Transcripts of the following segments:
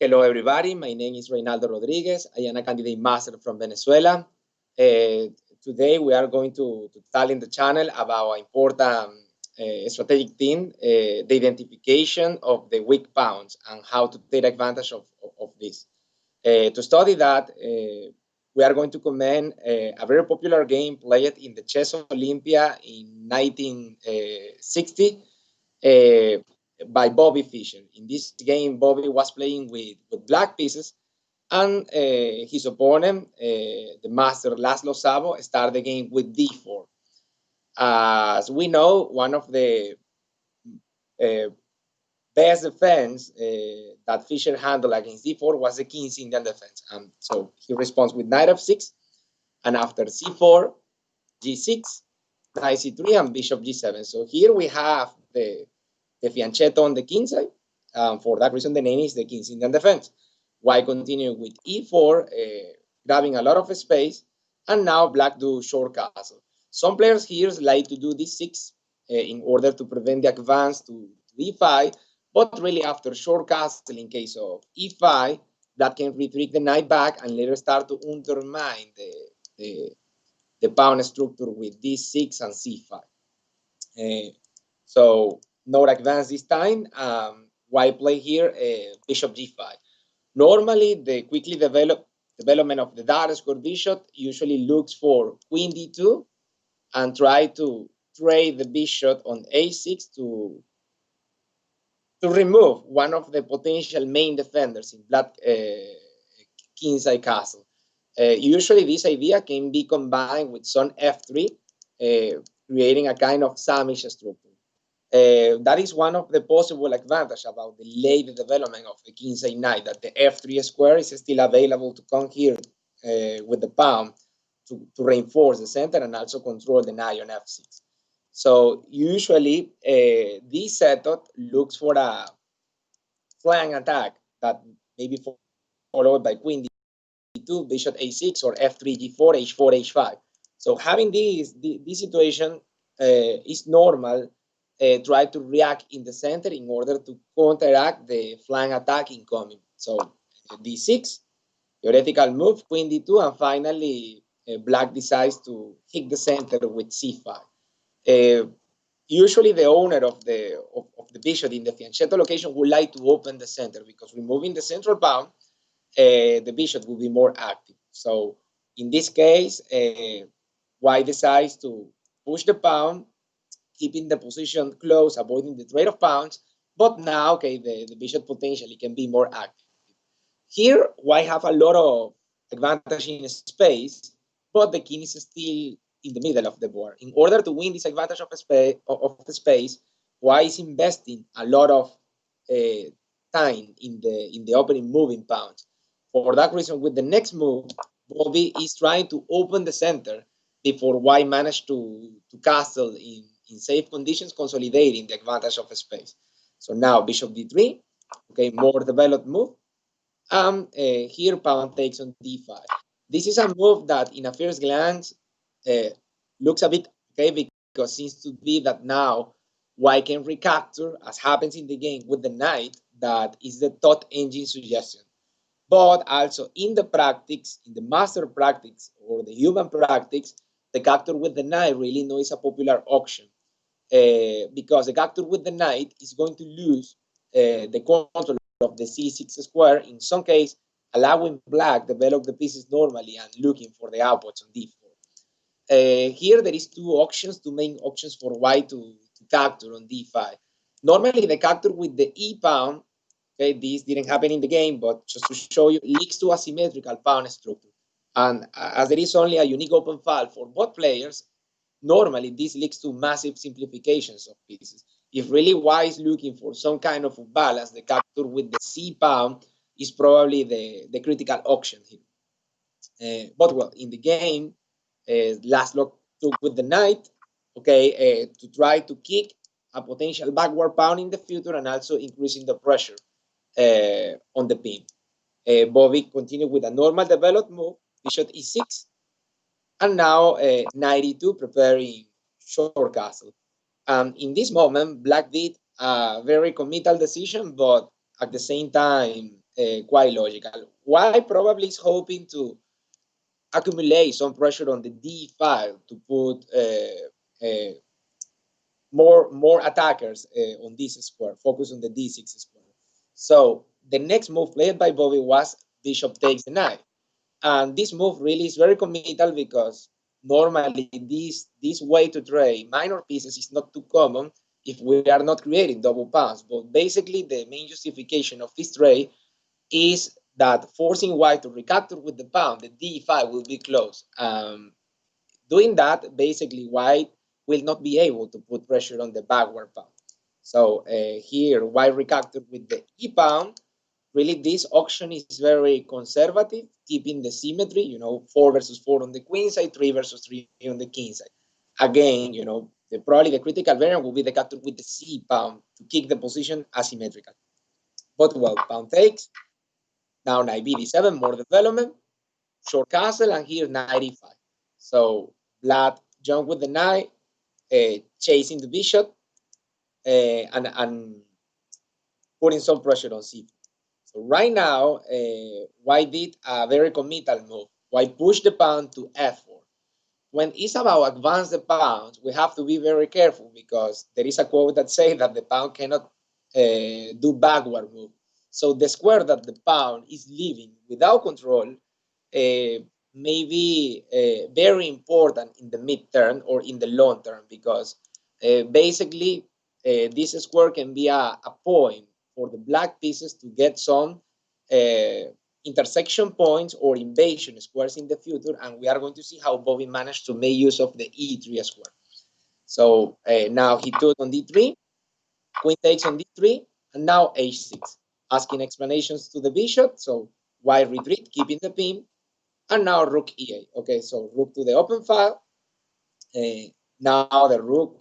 Hello, everybody. My name is Reinaldo Rodriguez. I am a candidate master from Venezuela. Today, we are going to tell in the channel about an important strategic thing, the identification of the weak pawns and how to take advantage of this. To study that, we are going to comment a very popular game played in the Chess Olympia in 1960. By Bobby Fischer. In this game, Bobby was playing with black pieces, and his opponent, the master Laszlo Sabo, started the game with d4. As we know, one of the best defense that Fischer handled against d4 was the King's Indian defense. So he responds with knight f6, and after c4, g6, knight c3, and bishop g7. So here we have the fianchetto on the king side. For that reason, the name is the King's Indian defense. White continue with e4, grabbing a lot of space, and now black do short castle. Some players here like to do d6 in order to prevent the advance to e5, but really after short castle in case of e5, that can retreat the knight back and later start to undermine the pawn structure with d6 and c5. So not advance this time. White play here bishop g5. Normally, the quickly development of the dark square bishop usually looks for queen d2 and try to trade the bishop on a6 to remove one of the potential main defenders in black kingside castle. Usually, this idea can be combined with some f3, creating a kind of sandwich structure. That is one of the possible advantages about the late development of the kingside knight, that the f3 square is still available to come here with the pawn to reinforce the center and also control the knight on f6. So usually this setup looks for a flank attack that may be followed by queen d2, bishop a6, or f3 g4, h4, h5. So having this situation is normal. Try to react in the center in order to counteract the flank attack incoming. So d6, theoretical move, queen d2, and finally black decides to hit the center with c5. Usually the owner of the bishop in the fianchetto location would like to open the center because removing the central pawn, the bishop will be more active. So in this case, white decides to push the pawn, keeping the position close, avoiding the trade of pawns, but now, okay, the bishop potentially can be more active. Here, white have a lot of advantage in space, but the king is still in the middle of the board. In order to win this advantage of the space, white is investing a lot of time in the opening moving pawns. For that reason, with the next move, Bobby is trying to open the center before white managed to castle in safe conditions, consolidating the advantage of space. So now bishop d3, okay, more developed move. Here pawn takes on d5. This is a move that in a first glance looks a bit okay because seems to be that now white can recapture, as happens in the game with the knight, that is the thought engine suggestion. But also in the practice, in the master practice or the human practice, the capture with the knight really no is a popular option. Because the capture with the knight is going to lose the control of the c6 square, in some case allowing black develop the pieces normally and looking for the outputs on d4. Here there is two main options for white to capture on d5. Normally the capture with the e pawn, okay, this didn't happen in the game, but just to show you, leads to a symmetrical pawn structure. And as there is only a unique open file for both players, normally this leads to massive simplifications of pieces. If really white is looking for some kind of balance, the capture with the c pawn is probably the critical option here. But well, in the game, Laszlo took with the knight, okay, to try to kick a potential backward pawn in the future and also increasing the pressure on the pin. Bobby continued with a normal developed move, bishop e6, and now knight e2, preparing short castle. In this moment, black did a very committal decision, but at the same time quite logical. White probably is hoping to accumulate some pressure on the D file to put more attackers on this square, focus on the D6 square. So the next move played by Bobby was bishop takes the knight. And this move really is very committal because normally this way to trade minor pieces is not too common if we are not creating double pawns. But basically, the main justification of this trade is that forcing white to recapture with the pawn, the d5 will be closed. Doing that, basically, white will not be able to put pressure on the backward pawn. So here, white recaptured with the e pawn. Really, this auction is very conservative, keeping the symmetry, 4 versus 4 on the queen side, 3 versus 3 on the king side. Again, probably the critical variant will be the capture with the c pawn to keep the position asymmetrical. But well, pawn takes. Now knight bd7, more development, short castle, and here knight e5. So black jump with the knight, chasing the bishop, and putting some pressure on c4. So right now, white did a very committal move. White pushed the pawn to f4. When it's about advance the pawns, we have to be very careful because there is a quote that says that the pawn cannot do backward move. So the square that the pawn is leaving without control may be very important in the mid-term or in the long term because basically this square can be a point for the black pieces to get some intersection points or invasion squares in the future, and we are going to see how Bobby managed to make use of the e3 square. So now he took on d3, queen takes on d3, and now h6, asking explanations to the bishop. So white retreat, keeping the pin, and now rook e8. Okay, so rook to the open file. Now the rook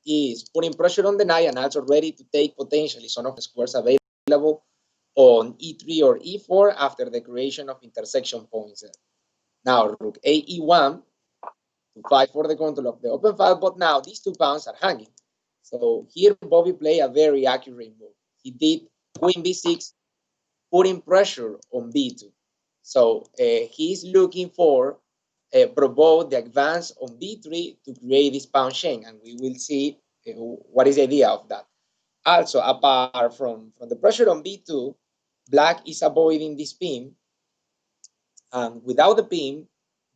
is putting pressure on the knight and also ready to take potentially some of the squares available on e3 or e4 after the creation of intersection points. Now rook a e1 to fight for the control of the open file, but now these 2 pawns are hanging. So here Bobby played a very accurate move. He did queen b6, putting pressure on b2. So he's looking for provoke the advance on b3 to create this pawn chain, and we will see what is the idea of that. Also, apart from the pressure on b2, black is avoiding this pin, and without the pin,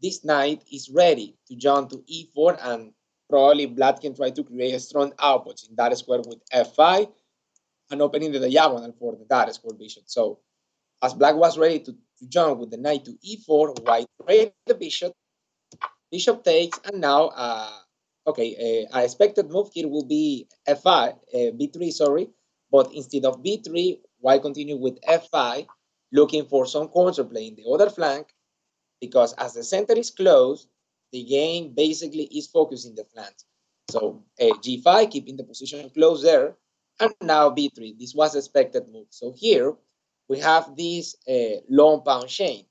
this knight is ready to jump to e4, and probably black can try to create a strong output in that square with f5 and opening the diagonal for the that square bishop. So as black was ready to jump with the knight to e4, white raised the bishop, bishop takes, and now, an expected move here will be f5, b3, sorry, but instead of b3, white continue with f5, looking for some counterplay in the other flank, because as the center is closed, the game basically is focusing the flanks. So g5, keeping the position close there, and now b3. This was the expected move. So here we have this long pawn chain.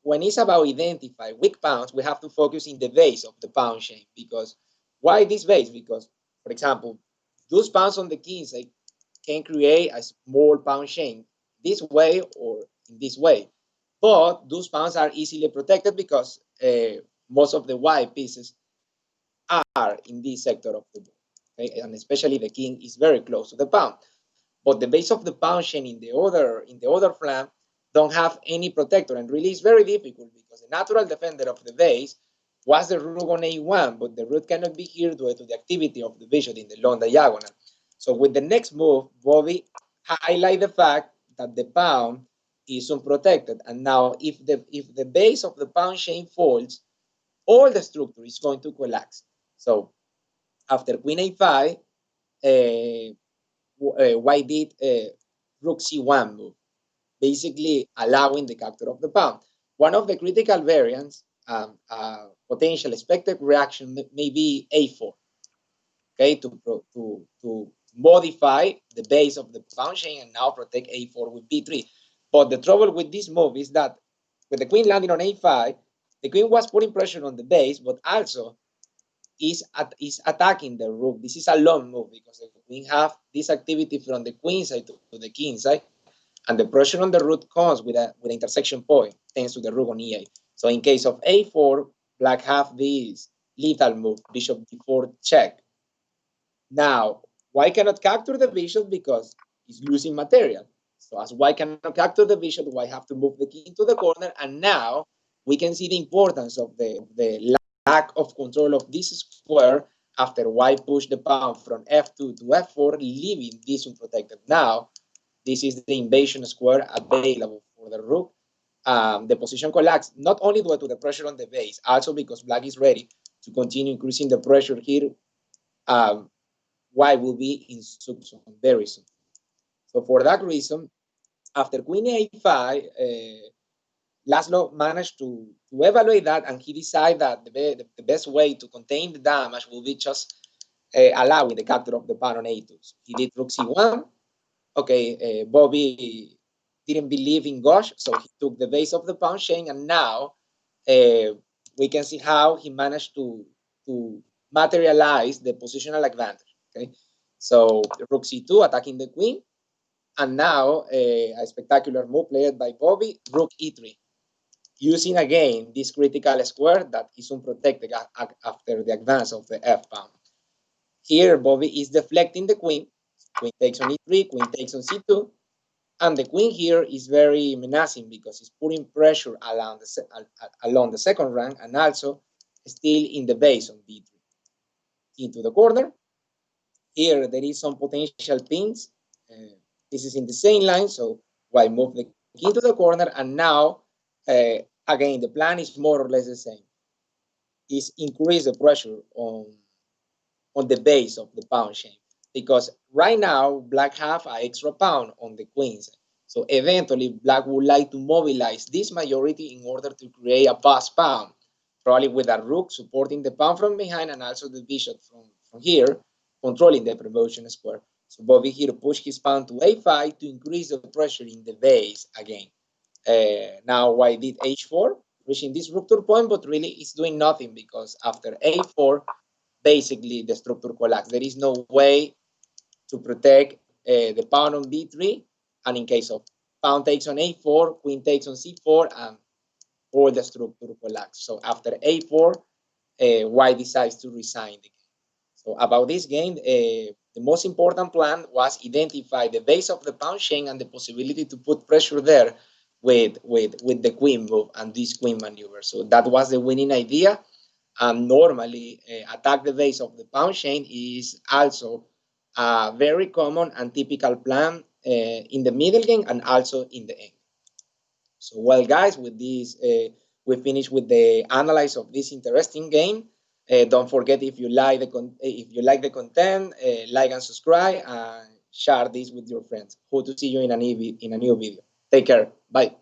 When it's about identify weak pawns, we have to focus in the base of the pawn chain. Because why this base? Because, for example, those pawns on the king side can create a small pawn chain this way or in this way. But those pawns are easily protected because most of the white pieces are in this sector of the board. Okay? And especially the king is very close to the pawn. But the base of the pawn chain in the other flank don't have any protector, and really it's very difficult because the natural defender of the base was the rook on a1, but the rook cannot be here due to the activity of the bishop in the long diagonal. So with the next move, Bobby highlight the fact that the pawn is unprotected, and now if the base of the pawn chain falls, all the structure is going to collapse. So after queen a5, white did rook c1 move, basically allowing the capture of the pawn. One of the critical variants, potential expected reaction may be a4, okay, to modify the base of the pawn chain and now protect a4 with b3. But the trouble with this move is that with the queen landing on a5, the queen was putting pressure on the base, but also is attacking the rook. This is a long move because the queen have this activity from the queen side to the king side, and the pressure on the rook comes with an intersection point thanks to the rook on e8. So in case of a4, black have this lethal move, bishop d4 check. Now, white cannot capture the bishop because it's losing material. So as white cannot capture the bishop, white have to move the king to the corner, and now we can see the importance of the lack of control of this square after white pushed the pawn from f2 to f4, leaving this unprotected. Now, this is the invasion square available for the rook. The position collapsed not only due to the pressure on the base, also because black is ready to continue increasing the pressure here. White will be in subzone very soon. So for that reason, after queen a5, Laszlo managed to evaluate that, and he decided that the best way to contain the damage will be just allowing the capture of the pawn on a2. So he did rook c1. Okay, Bobby didn't believe in Gosh, so he took the base of the pawn chain, and now we can see how he managed to materialize the positional advantage. Okay, so rook c2 attacking the queen, and now a spectacular move played by Bobby, rook e3, using again this critical square that is unprotected after the advance of the f pawn. Here, Bobby is deflecting the queen. Queen takes on e3, queen takes on c2, and the queen here is very menacing because it's putting pressure along the second rank, and also still in the base on b3. Into the corner. Here there is some potential pins. This is in the same line, so white move the king to the corner, and now again the plan is more or less the same. Is increase the pressure on the base of the pawn chain, because right now black have an extra pawn on the queens. So eventually black would like to mobilize this majority in order to create a pass pawn, probably with a rook supporting the pawn from behind, and also the bishop from here controlling the promotion square. So Bobby here pushed his pawn to a5 to increase the pressure in the base again. Now white did h4, reaching this rupture point, but really it's doing nothing because after a4, basically the structure collapsed. There is no way to protect the pawn on b3, and in case of pawn takes on a4, queen takes on c4, and all the structure collapsed. So after a4, white decides to resign the game. So about this game, the most important plan was identify the base of the pawn chain and the possibility to put pressure there with the queen move and this queen maneuver. So that was the winning idea. And normally, attack the base of the pawn chain is also a very common and typical plan in the middle game and also in the end. So, well, guys, with this, we finish with the analysis of this interesting game. Don't forget, if you like the content, like and subscribe, and share this with your friends. Hope to see you in a new video. Take care. Bye.